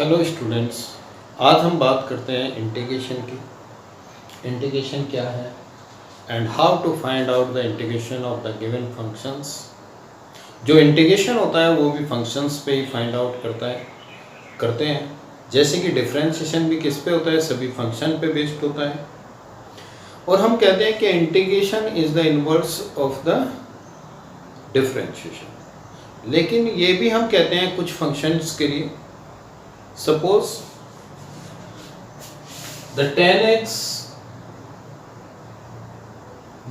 Hello students, आज हम बात करते हैं इंटीग्रेशन की। इंटीग्रेशन क्या है and how to find out the integration of the given functions. जो इंटीग्रेशन होता है वो भी फंक्शंस पे ही फाइंड आउट करते हैं। जैसे कि डिफरेंशिएशन भी किस पे होता है, सभी फंक्शन पे बेस्ड होता है। और हम कहते हैं कि integration is the inverse of the differentiation. लेकिन ये भी हम कहते हैं कुछ फंक्शंस के लिए। Suppose the tan x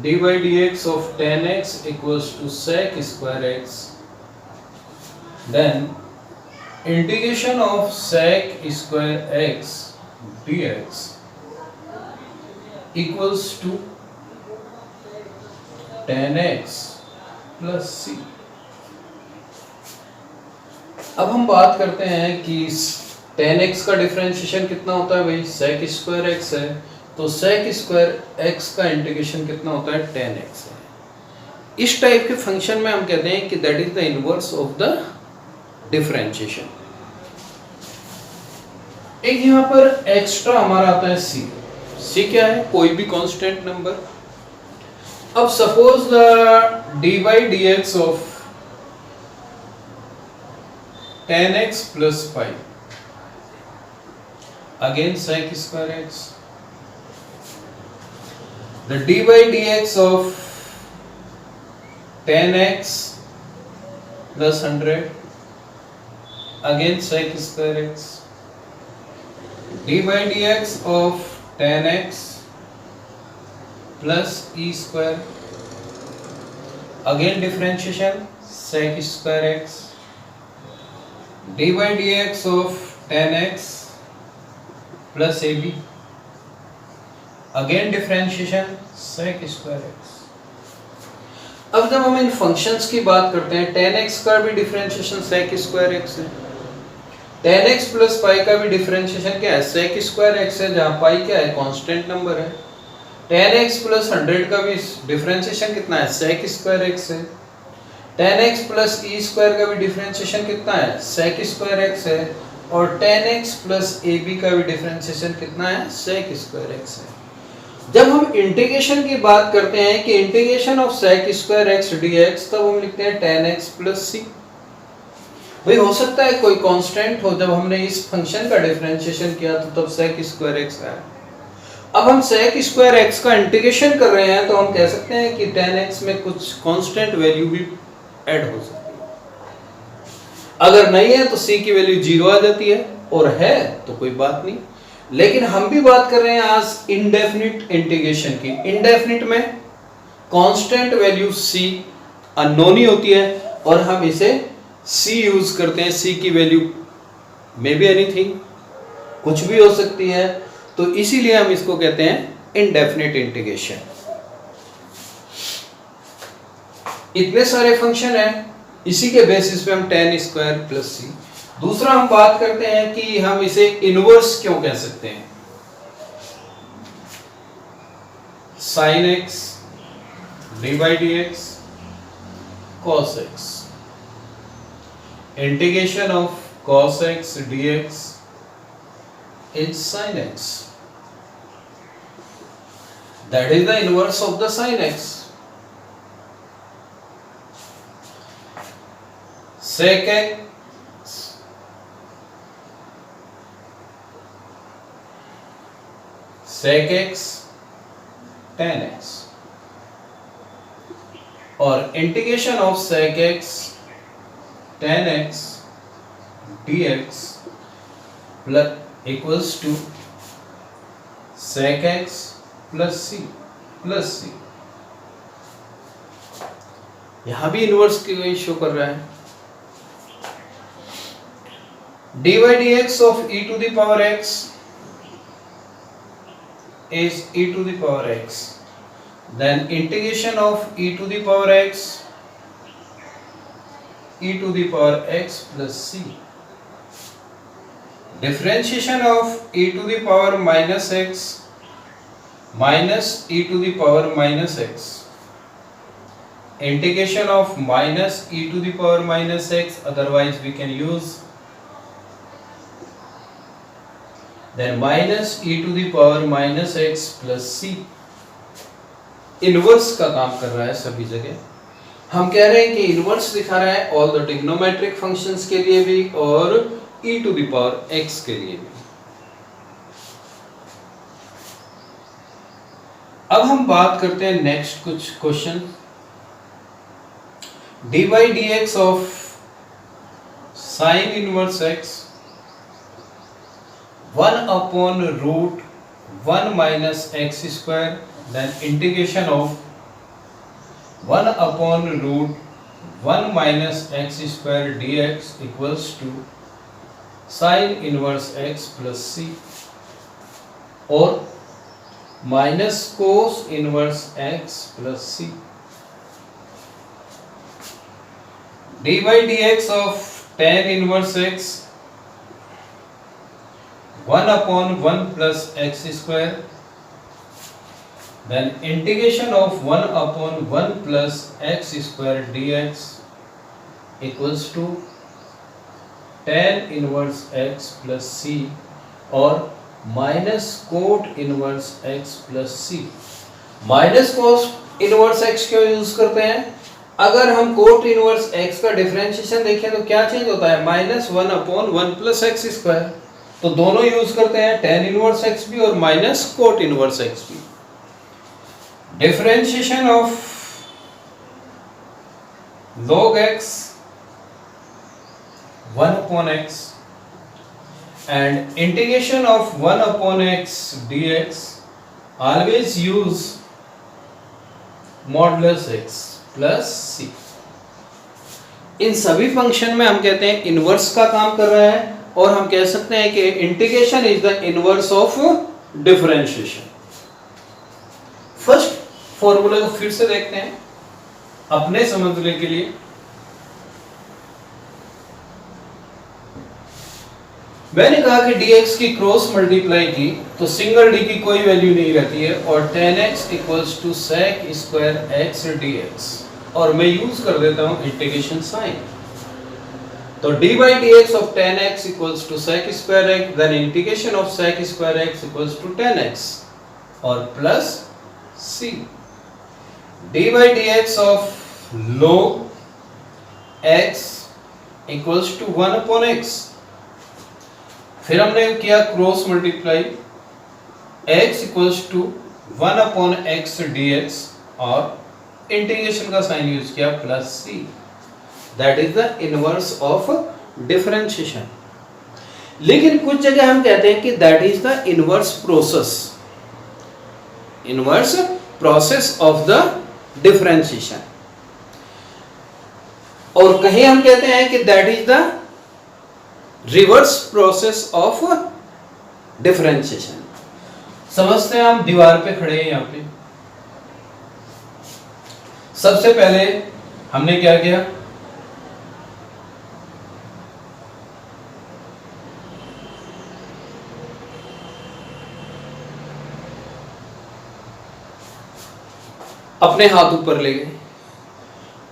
dy dx of tan x equals to sec square x, then integration of sec square x dx equals to tan x plus c। अब हम बात करते हैं कि tan x का डिफरेंशिएशन कितना होता है भाई, sec स्क्वायर x है, तो sec स्क्वायर x का इंटीग्रेशन कितना होता है, tan x है। इस टाइप के फंक्शन में हम कहते हैं कि that is the inverse of the differentiation. एक यहाँ पर एक्स्ट्रा हमारा आता है c क्या है, कोई भी कांस्टेंट नंबर। अब suppose the dy dx of tan x plus pi again sec square x, the dy dx of tan x plus 100 again sec square x, dy dx of tan x plus e square again differentiation sec square x, dy dx of tan x plus ab again differentiation sec square x। अब जब हम इन functions की बात करते हैं, tan x का भी differentiation sec square x है, tan x plus pi का भी डिफरेंशिएशन क्या है, sec स्क्वायर x है, जहां pi क्या है, कांस्टेंट नंबर है। tan x plus 100 का भी डिफरेंशिएशन कितना है, sec स्क्वायर x है। tan x plus e square का भी डिफरेंशिएशन कितना है, sec स्क्वायर x है। और tan x plus ab का भी डिफरेंशिएशन कितना है, sec स्क्वायर x है। जब हम इंटीग्रेशन की बात करते हैं कि integration of sec square x dx, तब हम लिखते हैं tan x plus c। भाई हो सकता है कोई कांस्टेंट हो, जब हमने इस फंक्शन का डिफरेंशिएशन किया तो तब sec स्क्वायर x आया। अब हम sec स्क्वायर x का इंटीग्रेशन कर रहे हैं तो हम कह सकते हैं कि tan x में कुछ कांस्टेंट वैल्यू भी ऐड हो सकती है। अगर नहीं है तो c की वैल्यू 0 आ जाती है, और है तो कोई बात नहीं। लेकिन हम भी बात कर रहे हैं आज इंडेफिनिट इंटीग्रेशन की। इंडेफिनिट में कांस्टेंट वैल्यू c अननोन ही होती है, और हम इसे c यूज करते हैं। c की वैल्यू मे बी एनीथिंग, कुछ भी हो सकती है, तो इसीलिए हम इसको कहते हैं इंडेफिनिट इंटीग्रेशन। इतने सारे फंक्शन हैं, इसी के बेसिस पे हम tan स्क्वायर प्लस c। दूसरा हम बात करते हैं कि हम इसे इनवर्स क्यों कह सकते हैं। sin x dy dx cos x, integration of cos x dx is sin x, that is the inverse of the sin x। sec x tan x, और integration of sec x tan x dx plus equals to sec x plus c। यहां भी inverse की वही show कर रहा है। dy dx of e to the power x is e to the power x, then integration of e to the power x e to the power x plus c, differentiation of e to the power minus x minus e to the power minus x, integration of minus e to the power minus x, otherwise we can use then minus e to the power minus x plus c. Inverse का काम कर रहा है सभी जगह। हम कह रहे हैं कि इनवर्स दिखा रहा है ऑल द ट्रिग्नोमेट्रिक फंक्शंस के लिए भी और e to the power x के लिए भी। अब हम बात करते हैं नेक्स्ट कुछ question. dy dx of sine inverse x 1 upon root 1 minus x square, then integration of 1 upon root 1 minus x square dx equals to sine inverse x plus C और minus cos inverse x plus C. dy dx of tan inverse x 1 upon 1 plus x square, then integration of 1 upon 1 plus x square dx equals to tan inverse x plus c और minus cot inverse x plus C. Minus cos inverse x क्यों use करते हैं? अगर हम cot inverse x का differentiation देखें तो क्या चेंज होता है? Minus 1 upon 1 plus x square. तो दोनों यूज करते हैं, tan इनवर्स x भी और माइनस कोट इनवर्स x भी। Differentiation of log x 1 upon x and integration of 1 upon x dx always use modulus x plus c। इन सभी function में हम कहते हैं इनवर्स का काम कर रहा है और हम कह सकते हैं कि integration is the inverse of differentiation. First formula को फिर से देखते हैं अपने समझने के लिए। मैंने कहा कि dx की क्रॉस मल्टीप्लाई की तो सिंगल d की कोई वैल्यू नहीं रहती है और tan x equals to sec square x dx और मैं यूज कर देता हूं इंटीग्रेशन साइन। तो dy dx of tan x equals to sec square x, then integration of sec square x equals to tan x और plus c। dy dx of log x equals to 1 upon x। फिर हमने किया cross multiply x equals to 1 upon x dx और integration का sign use किया plus c। That is the inverse of differentiation. लेकिन कुछ जगह हम कहते हैं कि that is the inverse process of the differentiation और कहीं हम कहते हैं कि that is the reverse process of differentiation. समझते हैं, हम दीवार पे खड़े हैं। यहां पे सबसे पहले हमने क्या किया? अपने हाथ ऊपर ले गए।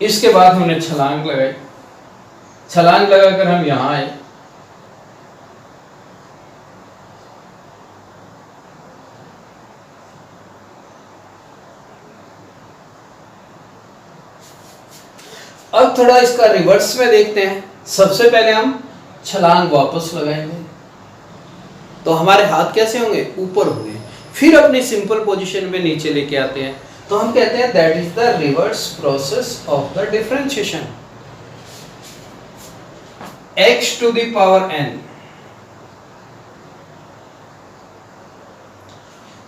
इसके बाद हमने छलांग लगाई। छलांग लगाकर हम यहां आए। अब थोड़ा इसका रिवर्स में देखते हैं। सबसे पहले हम छलांग वापस लगाएंगे तो हमारे हाथ कैसे होंगे? ऊपर होंगे। फिर अपनी सिंपल पोजीशन में नीचे लेके आते हैं तो हम कहते हैं that is the reverse process of the differentiation. x to the power n,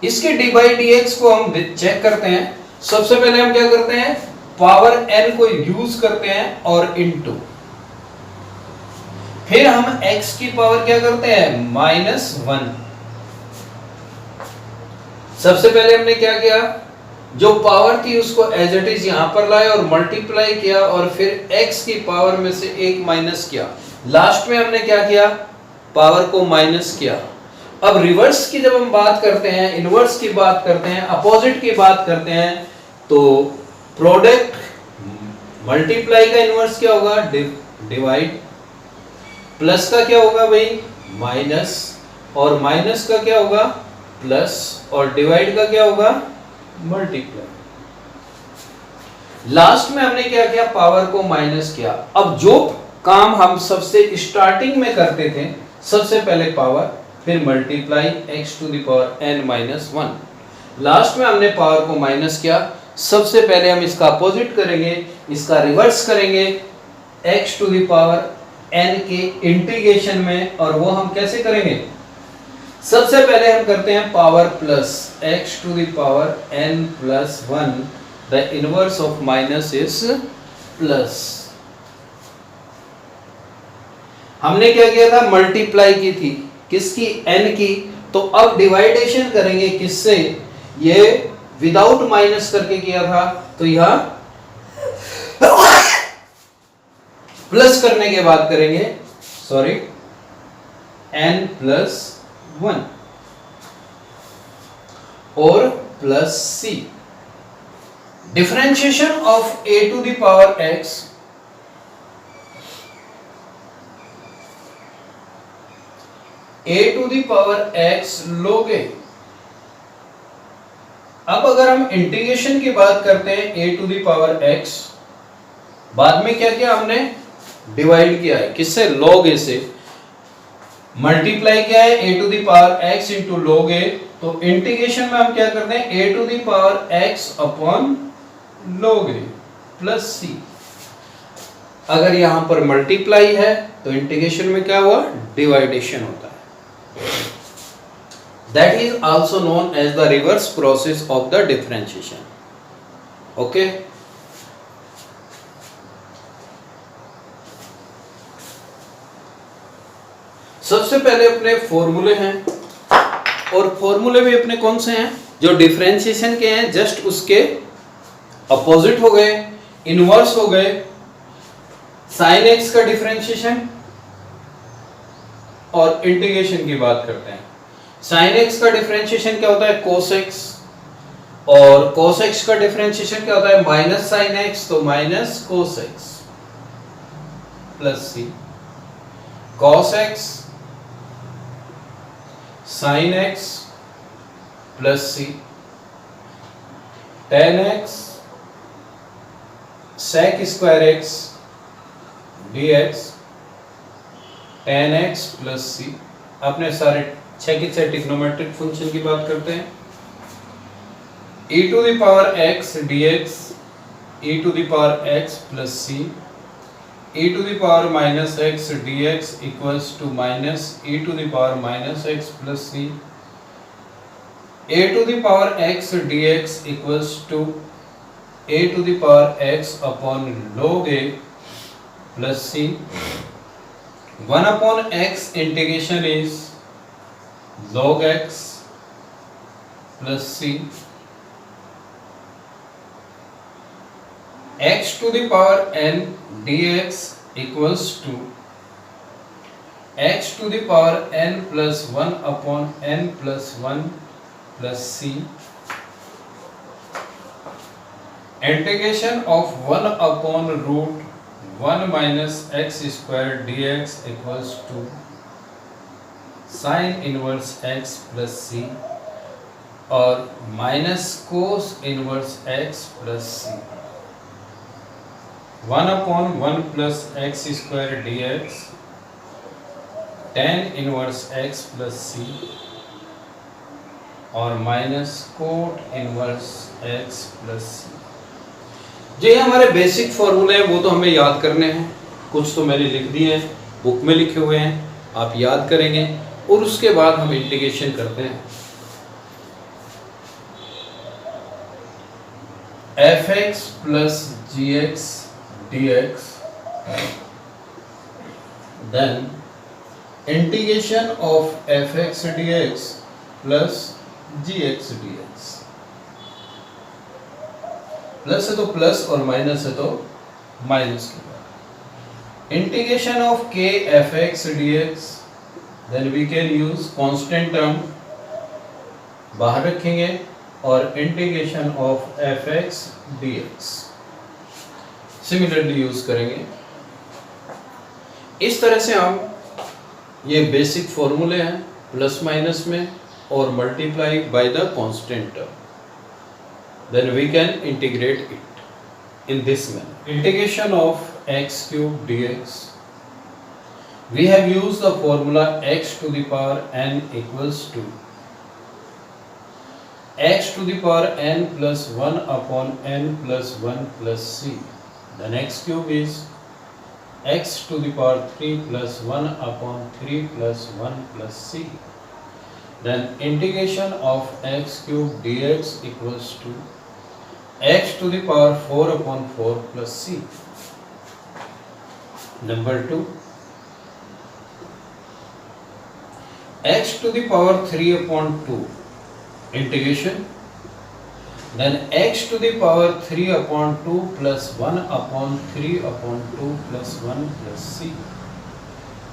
इसके dy dx को हम चेक करते हैं। सबसे पहले हम क्या करते हैं? पावर n को यूज करते हैं और इनटू, फिर हम x की पावर क्या करते हैं? -1। सबसे पहले हमने क्या किया? जो पावर थी उसको एज इट इज यहां पर लाए और मल्टीप्लाई किया और फिर x की पावर में से एक माइनस किया। लास्ट में हमने क्या किया? पावर को माइनस किया। अब रिवर्स की जब हम बात करते हैं, इनवर्स की बात करते हैं, अपोजिट की बात करते हैं तो प्रोडक्ट मल्टीप्लाई का इनवर्स क्या होगा? डिवाइड। प्लस का क्या होगा भाई? माइनस। और माइनस का क्या होगा प्लस, और डिवाइड का क्या होगा मल्टीप्लाई। लास्ट में हमने क्या किया, पावर को माइनस किया। अब जो काम हम सबसे स्टार्टिंग में करते थे, सबसे पहले पावर फिर multiply x to the power n minus 1, last में हमने पावर को माइनस किया। सबसे पहले हम इसका अपोजिट करेंगे, इसका रिवर्स करेंगे x to the power n के इंटीग्रेशन में, और वो हम कैसे करेंगे, सबसे पहले हम करते हैं power plus x to the power n plus 1, the inverse of minus is plus. हमने क्या किया था, मल्टीप्लाई की थी किसकी, n की, तो अब डिवाइडेशन करेंगे किससे, ये विदाउट माइनस करके किया था, तो यह प्लस करने के बाद करेंगे, सॉरी n प्लस 1 और plus c। Differentiation of a to the power x, a to the power x log a। अब अगर हम इंटीग्रेशन की बात करते हैं a to the power x, बाद में क्या किया हमने, डिवाइड किया है किससे, log a से, मल्टीप्लाई किया है a to the power x into log a, तो इंटीग्रेशन में हम क्या करते हैं, a to the power x upon log a plus c। अगर यहां पर मल्टीप्लाई है तो इंटीग्रेशन में क्या हुआ, डिवाइडेशन होता है। That is also known as the reverse process of the differentiation. Okay? सबसे पहले अपने फॉर्मूले हैं, और फॉर्मूले भी अपने कौन से हैं, जो डिफरेंशिएशन के हैं जस्ट उसके अपोजिट हो गए, इनवर्स हो गए। साइन एक्स का डिफरेंशिएशन और इंटीग्रेशन की बात करते हैं। साइन एक्स का डिफरेंशिएशन क्या होता है, कोस एक्स, और कोस एक्स का डिफरेंशिएशन क्या होता है, माइनस साइन एक्स, तो minus cos x plus C. Cos x sine x plus C, tan x sec square x d x, tan x plus C. अपने सारे 6 की 6 ट्रिग्नोमेट्रिक फंक्शन की बात करते हैं। e to the power x dx, e to the power x plus c, e to the power minus x dx equals to minus e to the power minus x plus c, a to the power x dx equals to a to the power x upon log a plus c। 1 upon x integration is log x plus c, x to the power n dx equals to x to the power n plus 1 upon n plus 1 plus c, integration of 1 upon root 1 minus x square dx equals to sin inverse x plus c और minus cos inverse x plus c। 1 upon 1 plus x square dx, tan inverse x plus c और minus cot inverse x plus c। जो ये हमारे basic फॉर्मूले हैं वो तो हमें याद करने हैं, कुछ तो मैंने लिख दिए हैं, बुक में लिखे हुए हैं, आप याद करेंगे, और उसके बाद हम इंटीग्रेशन करते हैं। fx plus gx dx, then integration of fx dx plus gx dx। Plus है तो प्लस और माइनस है तो माइनस के बाद integration of k fx dx, then we can use constant term बाहर रखेंगे और integration of fx dx similarly use करेंगे। इस तरह से हम ये बेसिक फॉर्मूले हैं प्लस माइनस में और multiply by the constant term, then we can integrate it in this manner. Integration of x cube dx, we have used the formula x to the power n equals to x to the power n plus 1 upon n plus 1 plus c. Then x cube is x to the power 3 plus 1 upon 3 plus 1 plus c. Then integration of x cube dx equals to x to the power 4 upon 4 plus c. Number 2, x to the power 3 upon 2 integration, then x to the power 3 upon 2 plus 1 upon 3 upon 2 plus 1 plus c.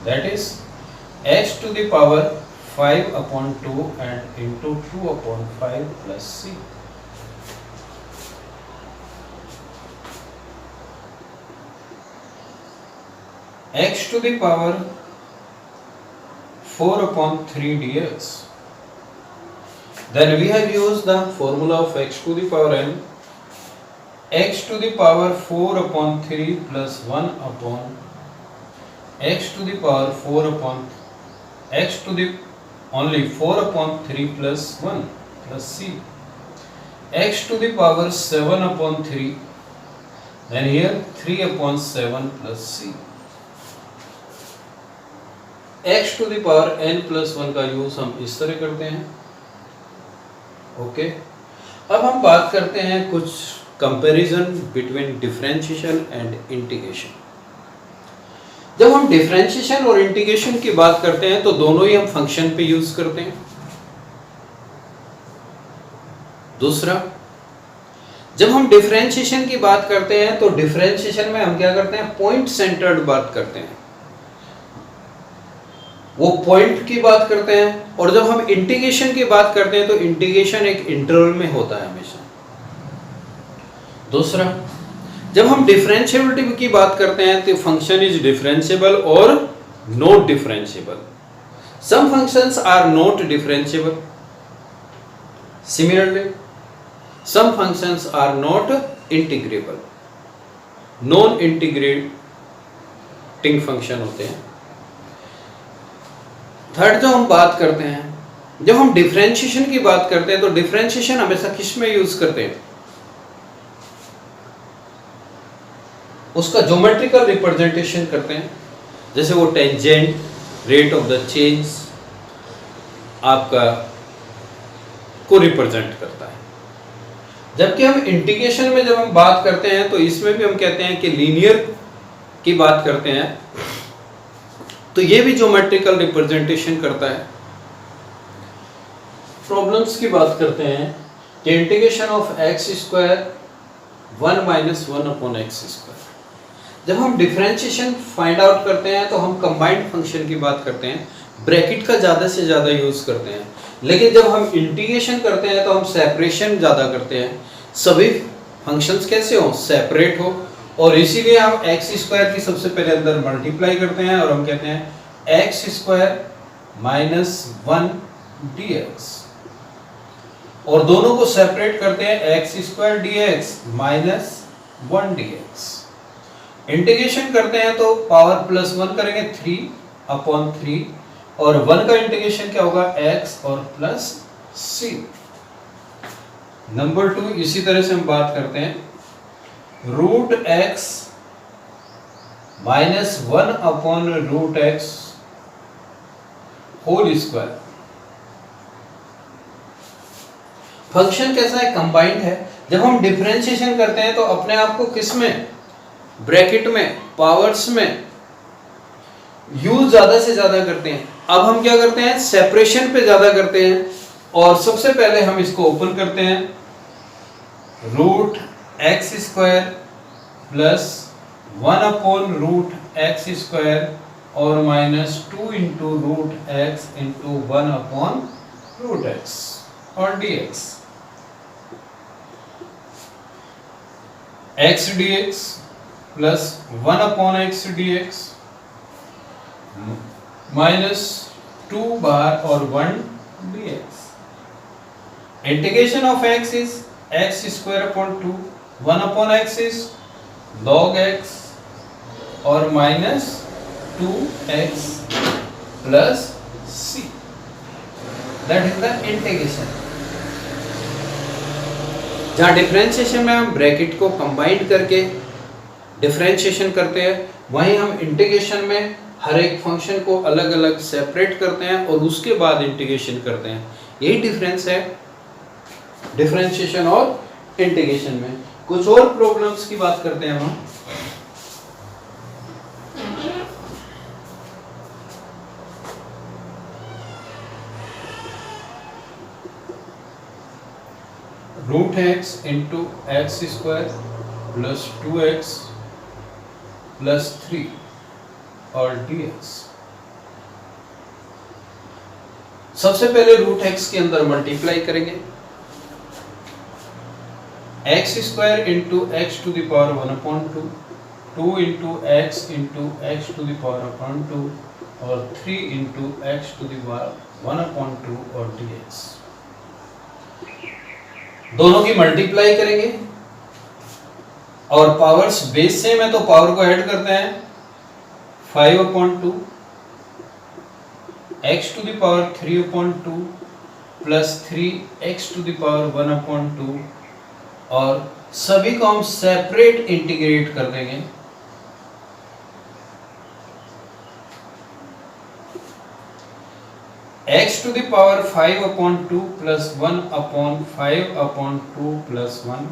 That is x to the power 5 upon 2 and into 2 upon 5 plus c. X to the power 4 upon 3 dx. Then we have used the formula of x to the power n. X to the power 4 upon 3 plus 1 upon x to the power 4 upon x to the only 4 upon 3 plus 1 plus c. X to the power 7 upon 3, then here 3 upon 7 plus c. x to the power n plus 1 का use हम इस तरह करते हैं. Okay, अब हम बात करते हैं कुछ comparison between differentiation and integration. जब हम डिफरेंशिएशन और इंटीग्रेशन की बात करते हैं तो दोनों ही हम फंक्शन पे यूज करते हैं. दूसरा, जब हम डिफरेंशिएशन की बात करते हैं तो डिफरेंशिएशन में हम क्या करते हैं, पॉइंट सेंटर्ड बात करते हैं, वो पॉइंट की बात करते हैं. और जब हम इंटीग्रेशन की बात करते हैं तो इंटीग्रेशन एक इंटरवल में होता है हमेशा. दूसरा, जब हम डिफरेंशिएबिलिटी की बात करते हैं तो फंक्शन इज डिफरेंशिएबल और not differentiable. Some functions are not differentiable. Similarly some functions are not integrable. Non integrating function होते हैं. थर्ड, जो हम बात करते हैं, जब हम डिफरेंशिएशन की बात करते हैं तो डिफरेंशिएशन हमेशा किस में यूज करते हैं, उसका ज्योमेट्रिकल रिप्रेजेंटेशन करते हैं. जैसे वो tangent, rate of the change आपका को रिप्रेजेंट करता है. जबकि हम इंटीग्रेशन में जब हम बात करते हैं तो इसमें भी हम कहते हैं कि लीनियर की बात करते हैं तो ये भी ज्योमेट्रिकल रिप्रेजेंटेशन करता है. प्रॉब्लम्स की बात करते हैं कि integration of x square 1 minus 1 upon x square. जब हम डिफरेंशिएशन फाइंड आउट करते हैं तो हम कंबाइंड फंक्शन की बात करते हैं, ब्रैकेट का ज़्यादा से ज़्यादा यूज करते हैं. लेकिन जब हम इंटीग्रेशन करते हैं तो हम सेपरेशन ज़्यादा करते हैं. सभी फंक्शंस कैसे हो, सेपरेट हो. और इसीलिए हम एक्स स्क्वायर की सबसे पहले अंदर मल्टीप्लाई करते हैं और हम कहते हैं एक्स स्क्वायर माइनस 1 dx, और दोनों को सेपरेट करते हैं x square dx minus 1 dx. Integration करते हैं तो पावर प्लस 1 करेंगे 3 अपॉन 3, और 1 का इंटीग्रेशन क्या होगा, x और प्लस c. नंबर 2, इसी तरह से हम बात करते हैं root x minus 1 upon root x whole square. Function कैसा है, कंबाइंड है. जब हम डिफरेंशिएशन करते हैं तो अपने आप को किस में, ब्रैकेट में, पावर्स में यूज ज्यादा से ज्यादा करते हैं. अब हम क्या करते हैं, सेपरेशन पे ज्यादा करते हैं. और सबसे पहले हम इसको ओपन करते हैं, root x square plus 1 upon root x square और minus 2 into root x into 1 upon root x और dx. x dx plus 1 upon x dx minus 2 बार और 1 dx। Integration of x is x square upon 2, 1 upon x is log x और minus 2x plus c, that is the integration. जहाँ differentiation में हम bracket को combined करके differentiation करते हैं, वहीं हम इंटीग्रेशन में हर एक फंक्शन को अलग अलग सेपरेट करते हैं और उसके बाद इंटीग्रेशन करते हैं। यही डिफरेंस है डिफरेंशिएशन और इंटीग्रेशन में। कुछ और प्रॉब्लम्स की बात करते हैं हम। Root x into x square plus 2x plus 3 और dx। सबसे पहले रूट एक्स के अंदर मल्टीप्लाई करेंगे, x square into x to the power 1/2, 2 into x to the power 2 और 3 into x to the power 1/2 और dx। दोनों की मल्टीप्लाई करेंगे और पावर्स बेस सेम है तो पावर को ऐड करते हैं। 5/2 x to the power 3/2 plus 3 x to the power 1/2 और सभी को हम सेपरेट इंटीग्रेट कर देंगे। x to the power 5/2 plus 1/5/2 plus 1,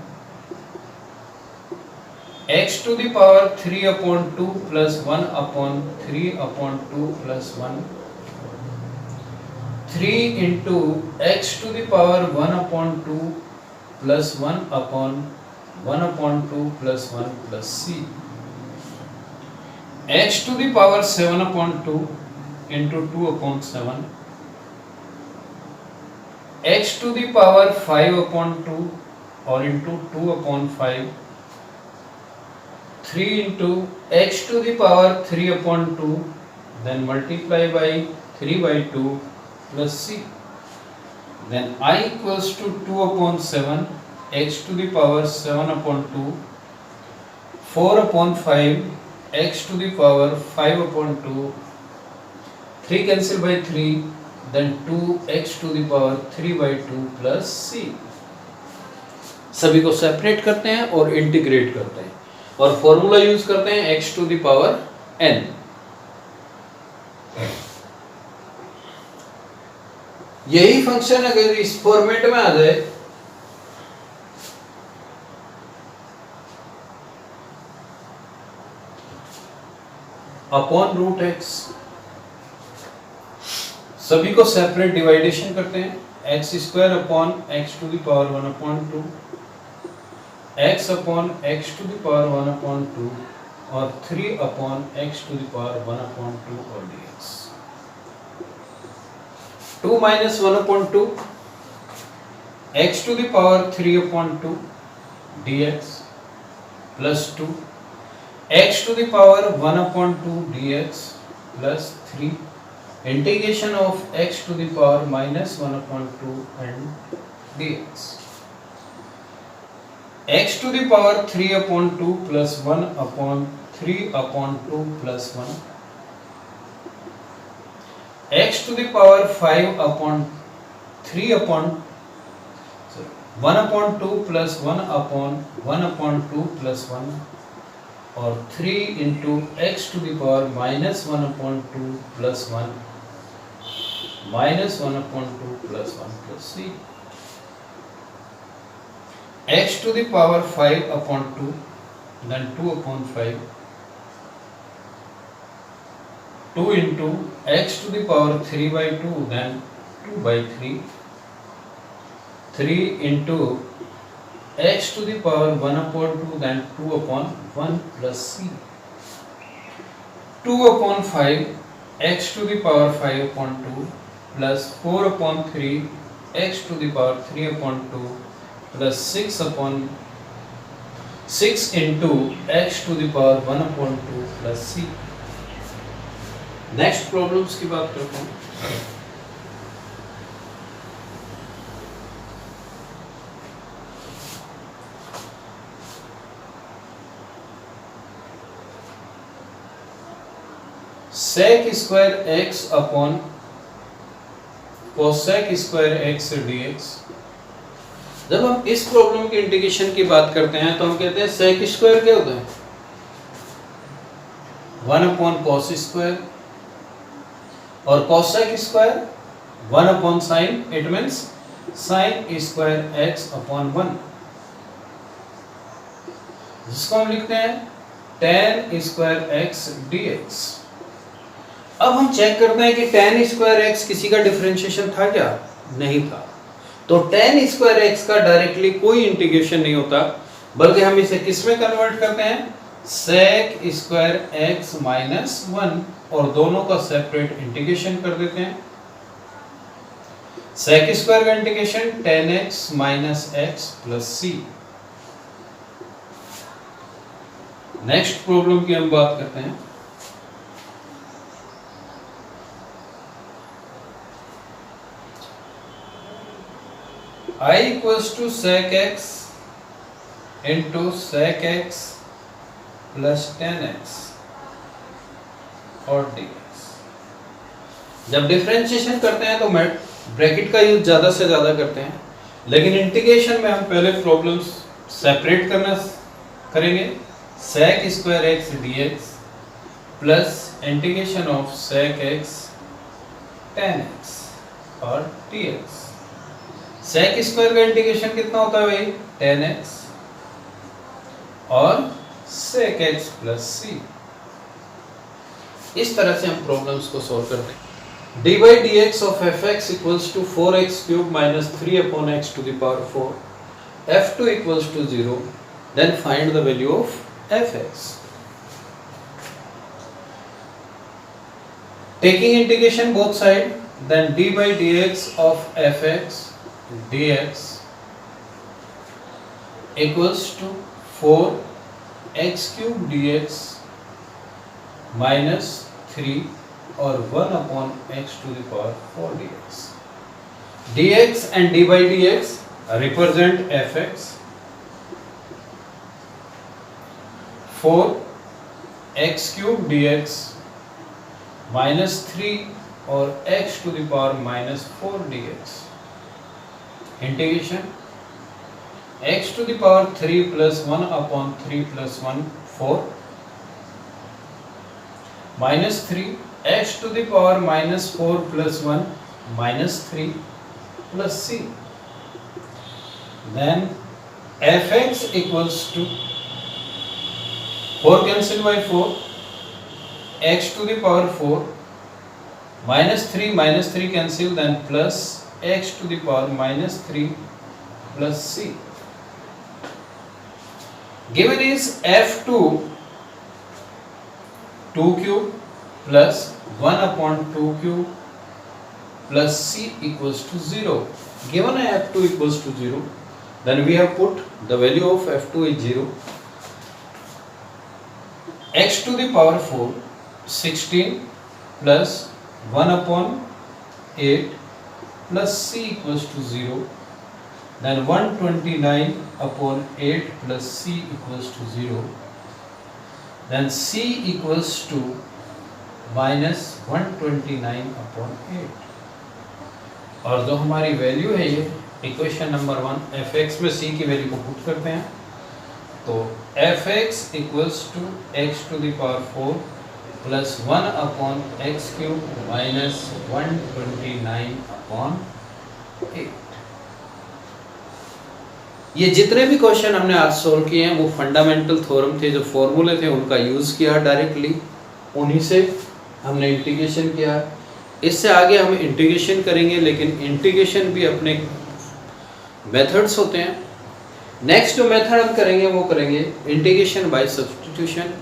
x to the power 3/2 plus 1/3/2 plus 1, 3 into x to the power 1/2 plus 1/1/2 plus 1 plus c, x to the power 7/2 into 2/7, x to the power 5/2 और into 2/5, 3 into x to the power 3/2 then multiply by 3/2 plus c, then I equals to 2/7 x to the power 7/2, 4/5 x to the power 5/2, 3 cancel by 3, then 2x to the power 3/2 plus c। सभी को separate करते हैं और integrate करते हैं और formula use करते हैं x to the power n। यही फंक्शन अगर इस फॉर्मेट में आ जाए अपॉन रूट एक्स, सभी को सेपरेट डिवाइडेशन करते हैं, x square upon x to the power 1/2, x upon x to the power 1/2 और 3 upon x to the power 1/2 और dx। 2 minus 1/2 x to the power 3/2 dx plus 2 x to the power 1/2 dx plus 3 integration of x to the power minus 1/2 and dx। x to the power 3/2 plus 1/3/2 plus 1, x to the power 1/2 plus 1/2 plus 1 और 3 into x to the power minus 1/2 plus 1 minus 1/2 plus 1 plus c, x to the power 5/2 then 2/5, 2 into x to the power 3/2 then 2/3, 3 into x to the power 1/2 then 2/1 plus c, 2/5 x to the power 5/2 plus 4/3 x to the power 3/2 plus 6 into x to the power 1/2 plus c। Next problems की बात करते हैं। sec square x upon cosec square x dx। जब हम इस problem के integration की बात करते हैं तो हम कहते हैं sec स्क्वायर क्या होता है 1 अपॉन cos स्क्वायर और cosec square 1 upon sin, it means sin square x upon 1, जिसको हम लिखते हैं tan स्क्वायर x dx। अब हम चेक करते हैं कि tan स्क्वायर x किसी का डिफरेंशिएशन था क्या? नहीं था। तो tan स्क्वायर x का डायरेक्टली कोई इंटीग्रेशन नहीं होता, बल्कि हम इसे किस में कन्वर्ट करते हैं? sec स्क्वायर x माइनस 1 और दोनों का सेपरेट इंटीग्रेशन कर देते हैं। sec स्क्वायर का integration tan x minus x plus c। Next problem की हम बात करते हैं। I equals to sec x into sec x plus tan x और dx। जब डिफरेंशिएशन करते हैं तो ब्रैकेट का यूज ज्यादा से ज्यादा करते हैं, लेकिन इंटीग्रेशन में हम पहले प्रॉब्लम्स सेपरेट करेंगे। sec square x dx plus integration of sec x tan x और dx। sec स्क्वायर का इंटीग्रेशन कितना होता है भाई? tan x और sec x प्लस c। इस तरह से हम प्रॉब्लम्स को सॉल्व करते हैं। dy dx of fx equals to 4x cube minus 3 upon x to the power 4, f2 equals to 0, then find the value of fx। Taking integration both side, then dy dx of fx dx equals to 4x cube dx minus 3 और 1 upon x to the power 4 dx। dx and dy dx represent fx। 4x cube dx minus 3 और x to the power minus 4 dx। Integration x to the power 3 plus 1 upon 3 plus 1 4 minus 3 x to the power minus 4 plus 1 minus 3 plus c। Then fx equals to 4 cancel by 4, x to the power 4 minus 3 cancel, then plus x to the power minus 3 plus c। Given is f2 2 cube plus 1 upon 2 cube plus c equals to 0। Given f2 equals to 0, then we have put the value of f2 is 0। x to the power 4 16 plus 1 upon 8 plus c equals to 0, then 129 upon 8 plus c equals to 0, then c equals to minus 129 upon 8। और जो हमारी value है ये equation number 1 fx में c की value को put करते हैं, तो fx equals to x to the power 4 plus 1 upon x cube minus 129 upon 8। ये जितने भी क्वेश्चन हमने आज सोल्व किए हैं वो फंडामेंटल थ्योरम थे, जो फॉर्मूले थे उनका यूज़ किया डायरेक्टली, उन्हीं से हमने इंटीग्रेशन किया। इससे आगे हम इंटीग्रेशन करेंगे, लेकिन इंटीग्रेशन भी अपने मेथड्स होते हैं। नेक्स्ट जो मेथड हम करेंगे वो करेंगे इंटीग्रेशन बाय सब्स्टिट्यूशन।